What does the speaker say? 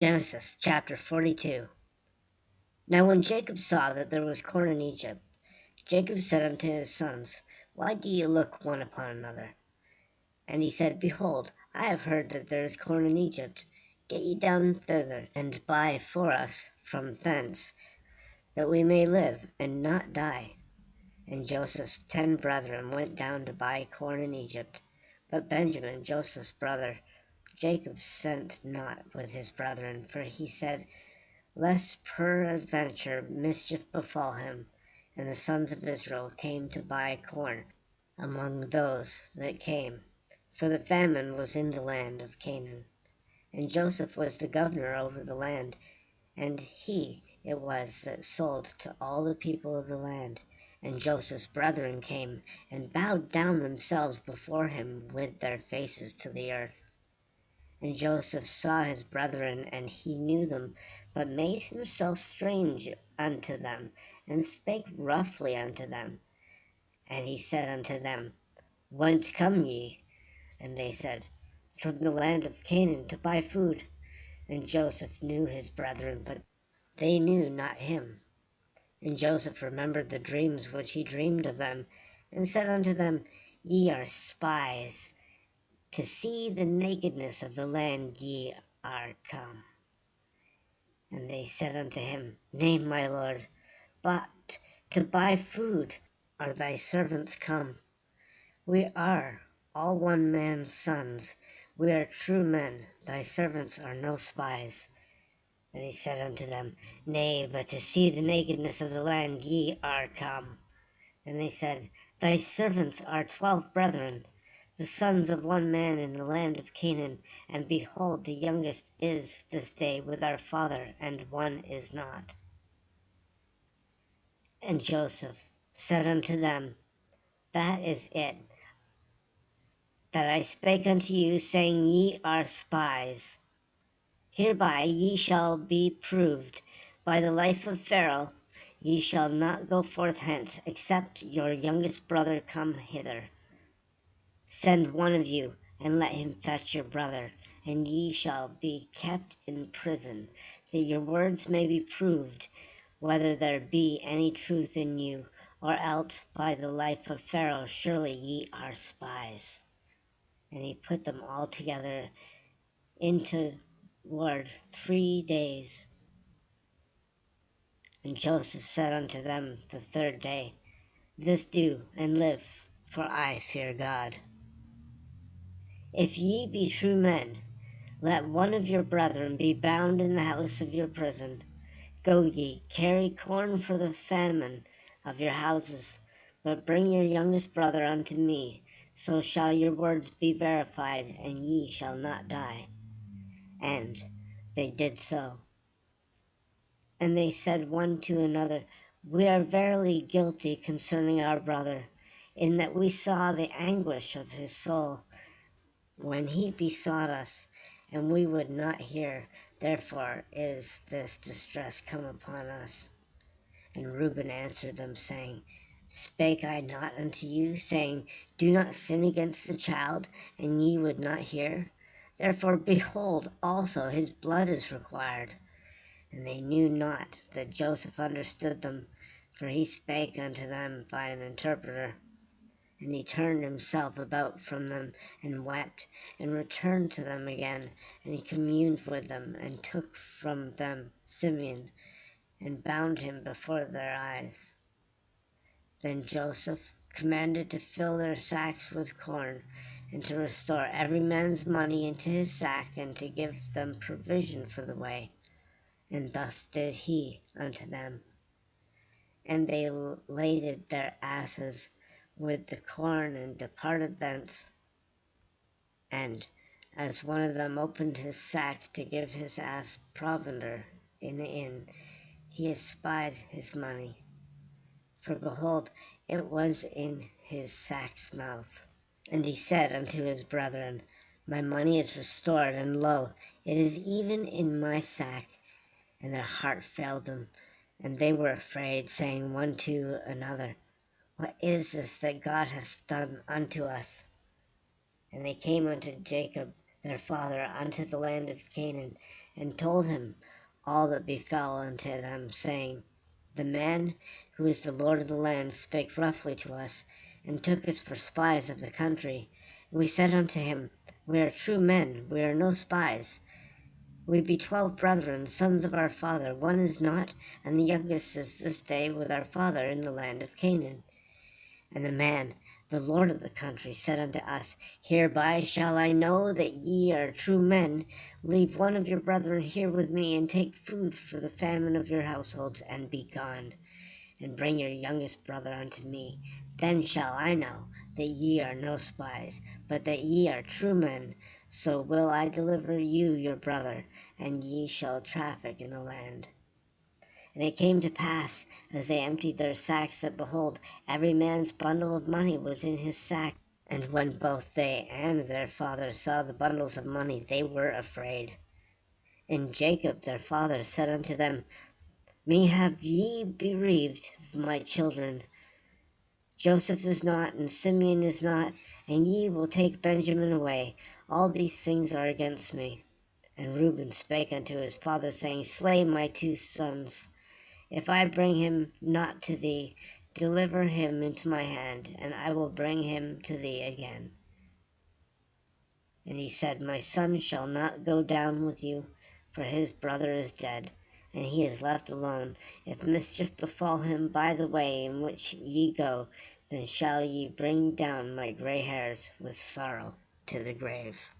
Genesis chapter 42. Now when Jacob saw that there was corn in Egypt, Jacob said unto his sons, Why do ye look one upon another? And he said, Behold, I have heard that there is corn in Egypt. Get ye down thither, and buy for us from thence, that we may live, and not die. And Joseph's 10 brethren went down to buy corn in Egypt. But Benjamin, Joseph's brother, Jacob sent not with his brethren, for he said, Lest peradventure mischief befall him. And the sons of Israel came to buy corn among those that came, for the famine was in the land of Canaan. And Joseph was the governor over the land, and he it was that sold to all the people of the land. And Joseph's brethren came and bowed down themselves before him with their faces to the earth. And Joseph saw his brethren, and he knew them, but made himself strange unto them, and spake roughly unto them. And he said unto them, Whence come ye? And they said, From the land of Canaan, to buy food. And Joseph knew his brethren, but they knew not him. And Joseph remembered the dreams which he dreamed of them, and said unto them, Ye are spies. To see the nakedness of the land ye are come. And they said unto him, Nay, my lord, but to buy food are thy servants come. We are all one man's sons. We are true men. Thy servants are no spies. And he said unto them, Nay, but to see the nakedness of the land ye are come. And they said, Thy servants are 12 brethren, the sons of one man in the land of Canaan, and behold, the youngest is this day with our father, and one is not. And Joseph said unto them, That is it, that I spake unto you, saying, Ye are spies. Hereby ye shall be proved by the life of Pharaoh. Ye shall not go forth hence, except your youngest brother come hither. Send one of you, and let him fetch your brother, and ye shall be kept in prison, that your words may be proved, whether there be any truth in you, or else by the life of Pharaoh surely ye are spies. And he put them all together into ward 3 days. And Joseph said unto them the 3rd day, This do, and live, for I fear God. If ye be true men, let one of your brethren be bound in the house of your prison. Go ye, carry corn for the famine of your houses, but bring your youngest brother unto me, so shall your words be verified, and ye shall not die. And they did so. And they said one to another, We are verily guilty concerning our brother, in that we saw the anguish of his soul when he besought us, and we would not hear. Therefore is this distress come upon us. And Reuben answered them, saying, Spake I not unto you, saying, Do not sin against the child, and ye would not hear? Therefore, behold, also his blood is required. And they knew not that Joseph understood them, for he spake unto them by an interpreter. And he turned himself about from them, and wept, and returned to them again, and he communed with them, and took from them Simeon, and bound him before their eyes. Then Joseph commanded to fill their sacks with corn, and to restore every man's money into his sack, and to give them provision for the way. And thus did he unto them. And they laded their asses with the corn, and departed thence. And as one of them opened his sack to give his ass provender in the inn, he espied his money. For behold, it was in his sack's mouth. And he said unto his brethren, My money is restored, and lo, it is even in my sack. And their heart failed them, and they were afraid, saying one to another, What is this that God hath done unto us? And they came unto Jacob their father unto the land of Canaan, and told him all that befell unto them, saying, The man who is the Lord of the land spake roughly to us, and took us for spies of the country. And we said unto him, We are true men, we are no spies. We be 12 brethren, sons of our father. One is not, and the youngest is this day with our father in the land of Canaan. And the man, the Lord of the country, said unto us, Hereby shall I know that ye are true men. Leave one of your brethren here with me, and take food for the famine of your households, and be gone. And bring your youngest brother unto me. Then shall I know that ye are no spies, but that ye are true men. So will I deliver you your brother, and ye shall traffic in the land. And it came to pass, as they emptied their sacks, that, behold, every man's bundle of money was in his sack. And when both they and their father saw the bundles of money, they were afraid. And Jacob their father said unto them, Me have ye bereaved of my children. Joseph is not, and Simeon is not, and ye will take Benjamin away. All these things are against me. And Reuben spake unto his father, saying, Slay my 2 sons. If I bring him not to thee, deliver him into my hand, and I will bring him to thee again. And he said, My son shall not go down with you, for his brother is dead, and he is left alone. If mischief befall him by the way in which ye go, then shall ye bring down my gray hairs with sorrow to the grave.